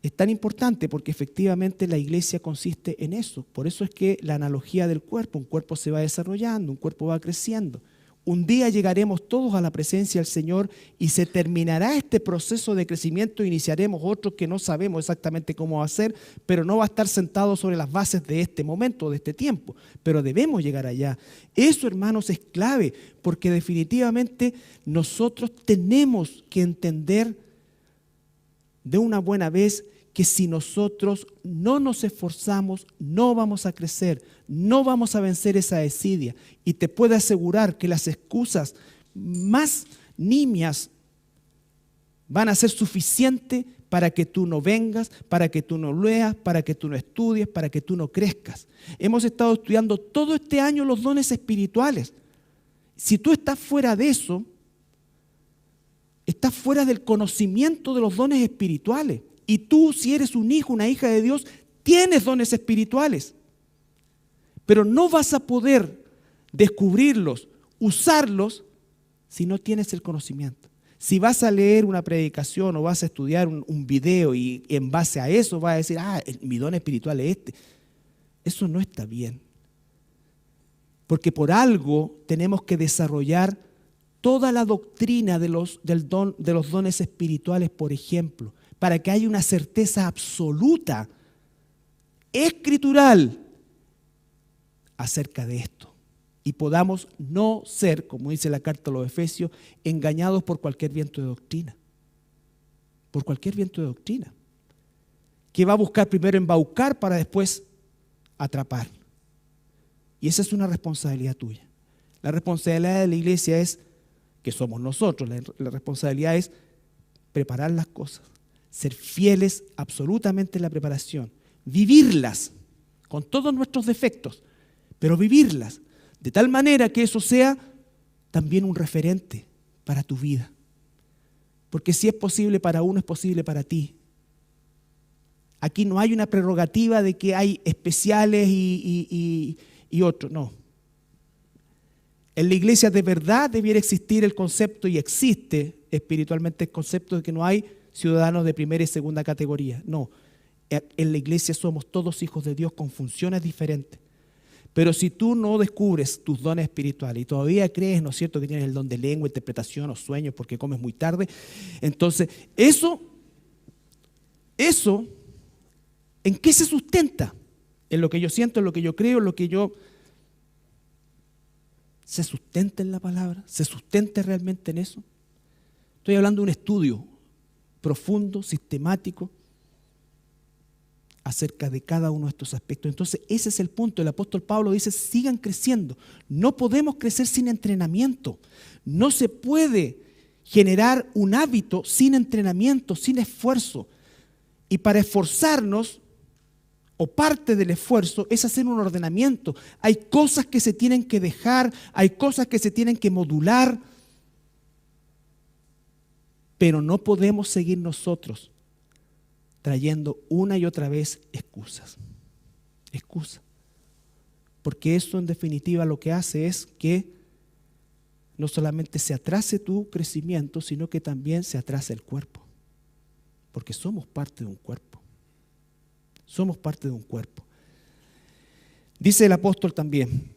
es tan importante porque efectivamente la iglesia consiste en eso. Por eso es que la analogía del cuerpo, un cuerpo se va desarrollando, un cuerpo va creciendo. Un día llegaremos todos a la presencia del Señor y se terminará este proceso de crecimiento, iniciaremos otro que no sabemos exactamente cómo va a ser, pero no va a estar sentado sobre las bases de este momento, de este tiempo, pero debemos llegar allá. Eso, hermanos, es clave, porque definitivamente nosotros tenemos que entender de una buena vez que si nosotros no nos esforzamos, no vamos a crecer, no vamos a vencer esa desidia. Y te puedo asegurar que las excusas más nimias van a ser suficientes para que tú no vengas, para que tú no leas, para que tú no estudies, para que tú no crezcas. Hemos estado estudiando todo este año los dones espirituales. Si tú estás fuera de eso, estás fuera del conocimiento de los dones espirituales. Y tú, si eres un hijo, una hija de Dios, tienes dones espirituales. Pero no vas a poder descubrirlos, usarlos, si no tienes el conocimiento. Si vas a leer una predicación o vas a estudiar un video y en base a eso vas a decir, mi don espiritual es este. Eso no está bien. Porque por algo tenemos que desarrollar toda la doctrina de los dones espirituales, por ejemplo, para que haya una certeza absoluta, escritural, acerca de esto. Y podamos no ser, como dice la carta a los Efesios, engañados por cualquier viento de doctrina. Por cualquier viento de doctrina. Que va a buscar primero embaucar para después atrapar. Y esa es una responsabilidad tuya. La responsabilidad de la iglesia es, que somos nosotros, la responsabilidad es preparar las cosas. Ser fieles absolutamente en la preparación, vivirlas con todos nuestros defectos, pero vivirlas de tal manera que eso sea también un referente para tu vida. Porque si es posible para uno, es posible para ti. Aquí no hay una prerrogativa de que hay especiales y otros, no. En la iglesia de verdad debiera existir el concepto, y existe espiritualmente el concepto de que no hay ciudadanos de primera y segunda categoría. No, en la iglesia somos todos hijos de Dios con funciones diferentes. Pero si tú no descubres tus dones espirituales y todavía crees, ¿no es cierto?, que tienes el don de lengua, interpretación o sueños porque comes muy tarde, entonces eso, ¿en qué se sustenta? En lo que yo siento, en lo que yo creo, en lo que yo... ¿Se sustenta en la palabra? ¿Se sustenta realmente en eso? Estoy hablando de un estudio profundo, sistemático, acerca de cada uno de estos aspectos. Entonces, ese es el punto. El apóstol Pablo dice, sigan creciendo. No podemos crecer sin entrenamiento. No se puede generar un hábito sin entrenamiento, sin esfuerzo. Y para esforzarnos, o parte del esfuerzo, es hacer un ordenamiento. Hay cosas que se tienen que dejar, hay cosas que se tienen que modular, pero no podemos seguir nosotros trayendo una y otra vez excusas. Porque eso en definitiva lo que hace es que no solamente se atrase tu crecimiento, sino que también se atrase el cuerpo. Porque somos parte de un cuerpo. Somos parte de un cuerpo. Dice el apóstol también,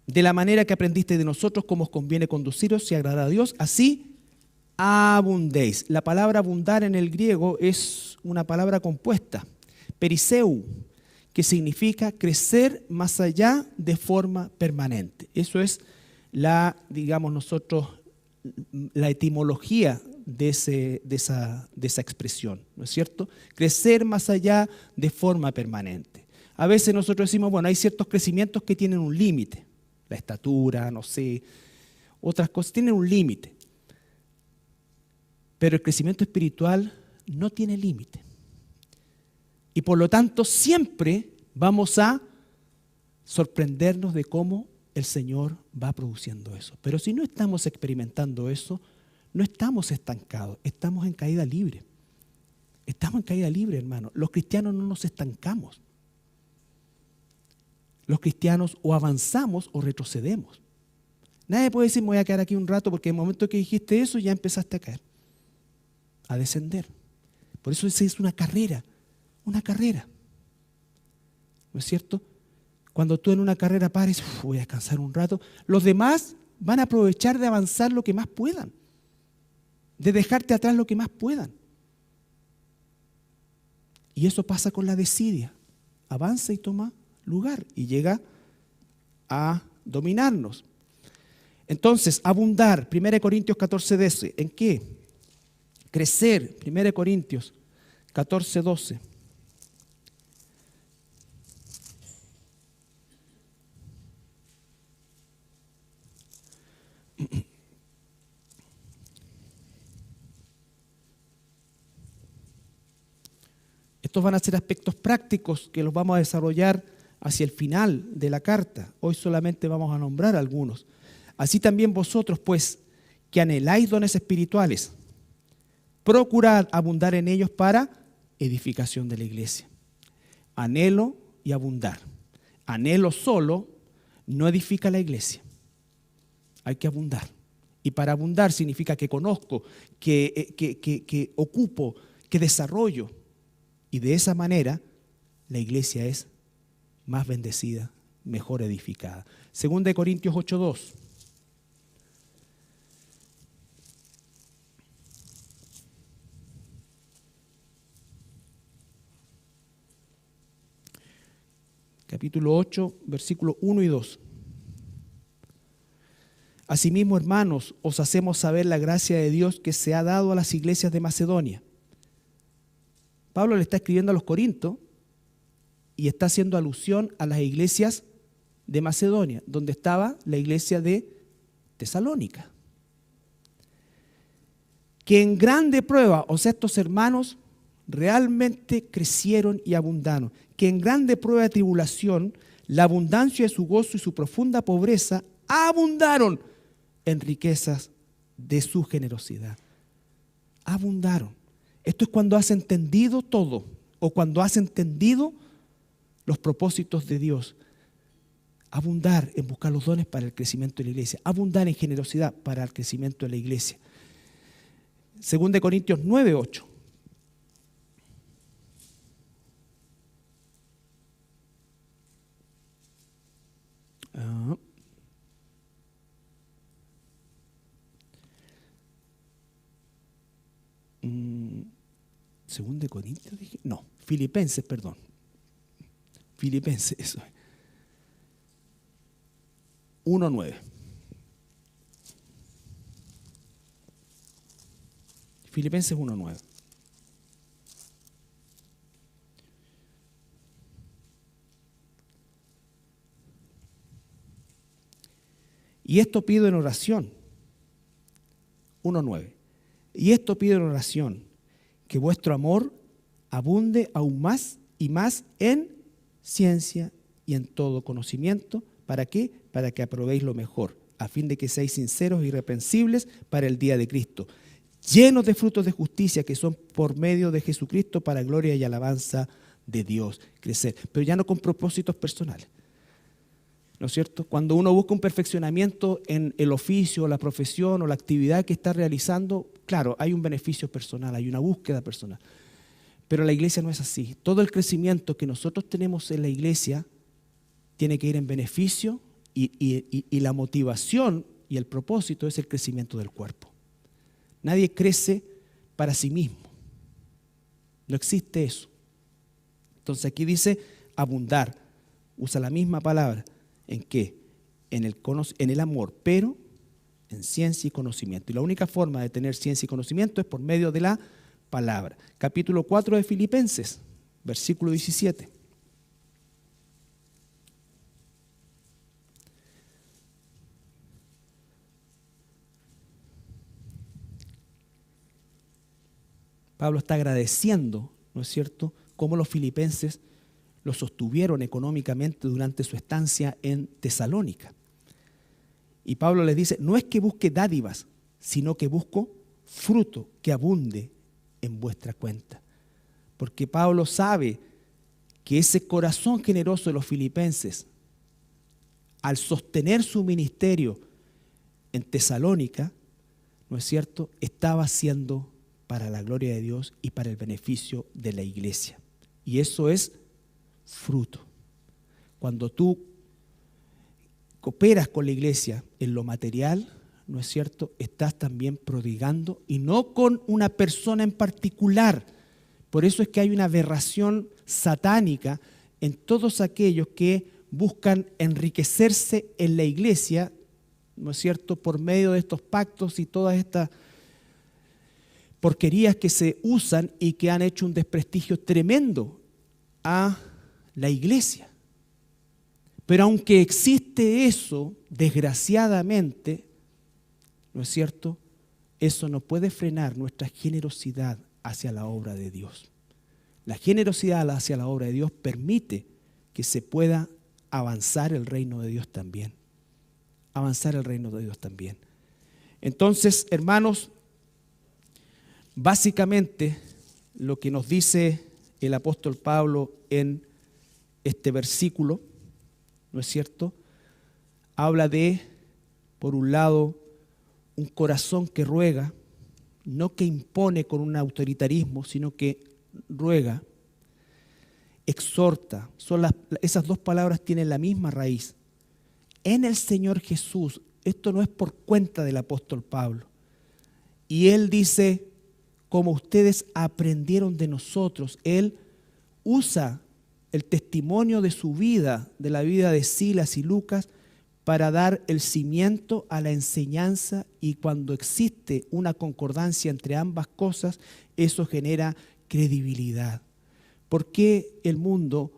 de la manera que aprendiste de nosotros, cómo os conviene conduciros, si agrada a Dios, así abundéis. La palabra abundar en el griego es una palabra compuesta, periseu, que significa crecer más allá de forma permanente. Eso es la etimología de esa expresión, ¿no es cierto? Crecer más allá de forma permanente. A veces nosotros decimos, bueno, hay ciertos crecimientos que tienen un límite, la estatura, no sé, otras cosas tienen un límite. Pero el crecimiento espiritual no tiene límite. Y por lo tanto siempre vamos a sorprendernos de cómo el Señor va produciendo eso. Pero si no estamos experimentando eso, no estamos estancados, estamos en caída libre. Estamos en caída libre, hermano. Los cristianos no nos estancamos. Los cristianos o avanzamos o retrocedemos. Nadie puede decir, me voy a quedar aquí un rato porque en el momento que dijiste eso ya empezaste a caer, a descender. Por eso esa es una carrera, una carrera. ¿No es cierto? Cuando tú en una carrera pares, voy a descansar un rato, los demás van a aprovechar de avanzar lo que más puedan, de dejarte atrás lo que más puedan. Y eso pasa con la desidia. Avanza y toma lugar y llega a dominarnos. Entonces, abundar, 1 Corintios 14:12, ¿en qué? Crecer, 1 Corintios 14:12. Estos van a ser aspectos prácticos que los vamos a desarrollar hacia el final de la carta. Hoy solamente vamos a nombrar algunos. Así también vosotros, pues, que anheláis dones espirituales, procurad abundar en ellos para edificación de la iglesia. Anhelo y abundar. Anhelo solo no edifica la iglesia. Hay que abundar. Y para abundar significa que conozco, que ocupo, que desarrollo. Y de esa manera la iglesia es más bendecida, mejor edificada. 2 Corintios 8:2. Capítulo 8, versículos 1 y 2. Asimismo, hermanos, os hacemos saber la gracia de Dios que se ha dado a las iglesias de Macedonia. Pablo le está escribiendo a los Corintios y está haciendo alusión a las iglesias de Macedonia, donde estaba la iglesia de Tesalónica. Que en grande prueba, o sea, estos hermanos realmente crecieron y abundaron. Que en grande prueba de tribulación, la abundancia de su gozo y su profunda pobreza abundaron en riquezas de su generosidad. Abundaron. Esto es cuando has entendido todo o cuando has entendido los propósitos de Dios. Abundar en buscar los dones para el crecimiento de la iglesia. Abundar en generosidad para el crecimiento de la iglesia. 2 Corintios 9:8. ¿Según de Corintios dije? No, Filipenses, perdón. Filipenses, eso es. 1:9. Filipenses 1:9. Y esto pido en oración. 1:9. Y esto pido en oración, que vuestro amor abunde aún más y más en ciencia y en todo conocimiento. ¿Para qué? Para que aprobéis lo mejor, a fin de que seáis sinceros e irreprensibles para el día de Cristo, llenos de frutos de justicia que son por medio de Jesucristo para gloria y alabanza de Dios. Crecer, pero ya no con propósitos personales. ¿No es cierto? Cuando uno busca un perfeccionamiento en el oficio, la profesión o la actividad que está realizando, claro, hay un beneficio personal, hay una búsqueda personal. Pero la iglesia no es así. Todo el crecimiento que nosotros tenemos en la iglesia tiene que ir en beneficio y la motivación y el propósito es el crecimiento del cuerpo. Nadie crece para sí mismo. No existe eso. Entonces aquí dice abundar. Usa la misma palabra. ¿En qué? En el amor, pero en ciencia y conocimiento. Y la única forma de tener ciencia y conocimiento es por medio de la palabra. Capítulo 4 de Filipenses, versículo 17. Pablo está agradeciendo, ¿no es cierto?, cómo los filipenses lo sostuvieron económicamente durante su estancia en Tesalónica. Y Pablo les dice, no es que busque dádivas, sino que busco fruto que abunde en vuestra cuenta. Porque Pablo sabe que ese corazón generoso de los filipenses, al sostener su ministerio en Tesalónica, ¿no es cierto?, estaba siendo para la gloria de Dios y para el beneficio de la iglesia. Y eso es fruto. Cuando tú cooperas con la iglesia en lo material, ¿no es cierto?, estás también prodigando, y no con una persona en particular. Por eso es que hay una aberración satánica en todos aquellos que buscan enriquecerse en la iglesia, ¿no es cierto?, por medio de estos pactos y todas estas porquerías que se usan y que han hecho un desprestigio tremendo a la iglesia. Pero aunque existe eso, desgraciadamente, ¿no es cierto?, eso no puede frenar nuestra generosidad hacia la obra de Dios. La generosidad hacia la obra de Dios permite que se pueda avanzar el reino de Dios también. Avanzar el reino de Dios también. Entonces, hermanos, básicamente lo que nos dice el apóstol Pablo en este versículo, ¿no es cierto?, habla de, por un lado, un corazón que ruega, no que impone con un autoritarismo, sino que ruega, exhorta. Esas dos palabras tienen la misma raíz. En el Señor Jesús, esto no es por cuenta del apóstol Pablo. Y él dice, como ustedes aprendieron de nosotros, él usa el testimonio de su vida, de la vida de Silas y Lucas, para dar el cimiento a la enseñanza, y cuando existe una concordancia entre ambas cosas, eso genera credibilidad. ¿Por qué el mundo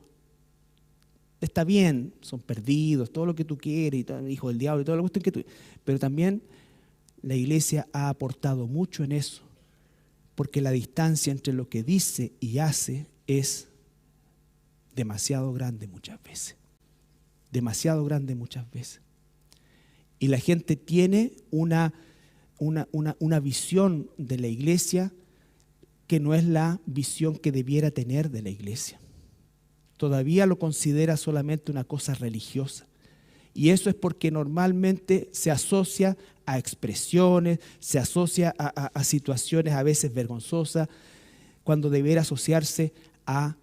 está bien? Son perdidos, todo lo que tú quieres, hijo del diablo y todo lo que tú, pero también la iglesia ha aportado mucho en eso, porque la distancia entre lo que dice y hace es demasiado grande muchas veces. Demasiado grande muchas veces. Y la gente tiene una visión de la iglesia que no es la visión que debiera tener de la iglesia. Todavía lo considera solamente una cosa religiosa. Y eso es porque normalmente se asocia a expresiones, se asocia a situaciones a veces vergonzosas, cuando debiera asociarse a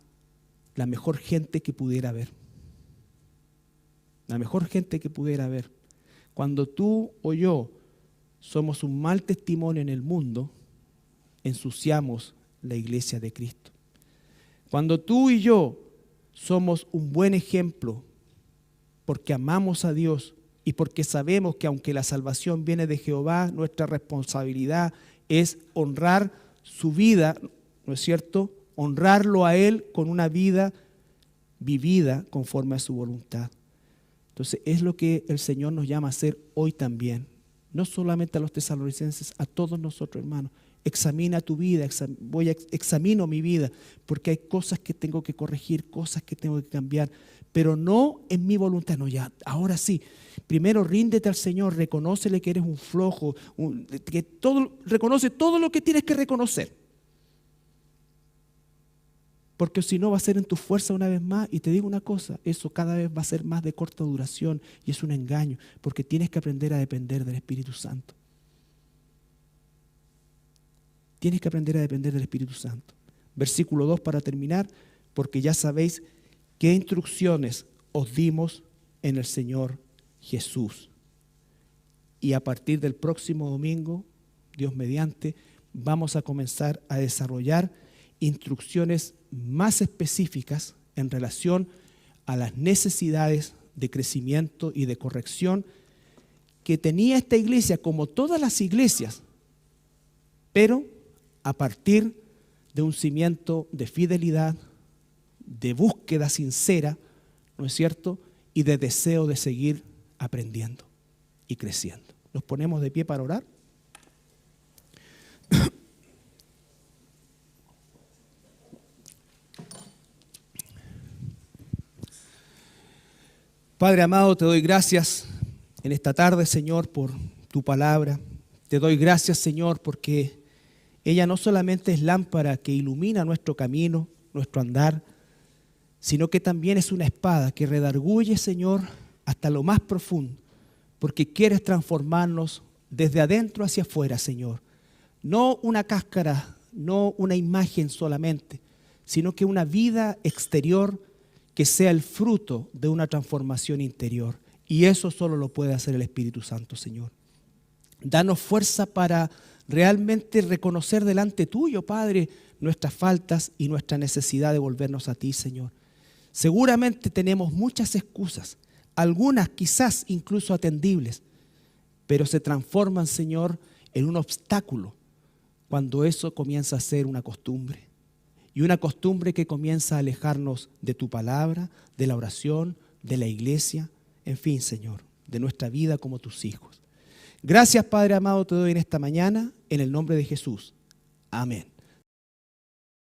la mejor gente que pudiera haber. La mejor gente que pudiera haber. Cuando tú o yo somos un mal testimonio en el mundo, ensuciamos la iglesia de Cristo. Cuando tú y yo somos un buen ejemplo, porque amamos a Dios y porque sabemos que aunque la salvación viene de Jehová, nuestra responsabilidad es honrar su vida, ¿no es cierto?, honrarlo a Él con una vida vivida conforme a su voluntad. Entonces es lo que el Señor nos llama a hacer hoy también. No solamente a los tesalonicenses, a todos nosotros, hermanos. Examina tu vida, examino mi vida, porque hay cosas que tengo que corregir, cosas que tengo que cambiar, pero no en mi voluntad. No, ya, ahora sí. Primero ríndete al Señor, reconócele que eres un flojo, reconoce todo lo que tienes que reconocer. Porque si no va a ser en tu fuerza una vez más. Y te digo una cosa, eso cada vez va a ser más de corta duración y es un engaño, porque tienes que aprender a depender del Espíritu Santo. Tienes que aprender a depender del Espíritu Santo. Versículo 2 para terminar, porque ya sabéis qué instrucciones os dimos en el Señor Jesús. Y a partir del próximo domingo, Dios mediante, vamos a comenzar a desarrollar instrucciones más específicas en relación a las necesidades de crecimiento y de corrección que tenía esta iglesia, como todas las iglesias, pero a partir de un cimiento de fidelidad, de búsqueda sincera, ¿no es cierto?, y de deseo de seguir aprendiendo y creciendo. Nos ponemos de pie para orar. Padre amado, te doy gracias en esta tarde, Señor, por tu palabra. Te doy gracias, Señor, porque ella no solamente es lámpara que ilumina nuestro camino, nuestro andar, sino que también es una espada que redarguye, Señor, hasta lo más profundo, porque quieres transformarnos desde adentro hacia afuera, Señor. No una cáscara no una imagen solamente, sino que una vida exterior que sea el fruto de una transformación interior. Y eso solo lo puede hacer el Espíritu Santo, Señor. Danos fuerza para realmente reconocer delante tuyo, Padre, nuestras faltas y nuestra necesidad de volvernos a ti, Señor. Seguramente tenemos muchas excusas, algunas quizás incluso atendibles, pero se transforman, Señor, en un obstáculo cuando eso comienza a ser una costumbre. Y una costumbre que comienza a alejarnos de tu palabra, de la oración, de la iglesia, en fin, Señor, de nuestra vida como tus hijos. Gracias, Padre amado, te doy en esta mañana, en el nombre de Jesús. Amén.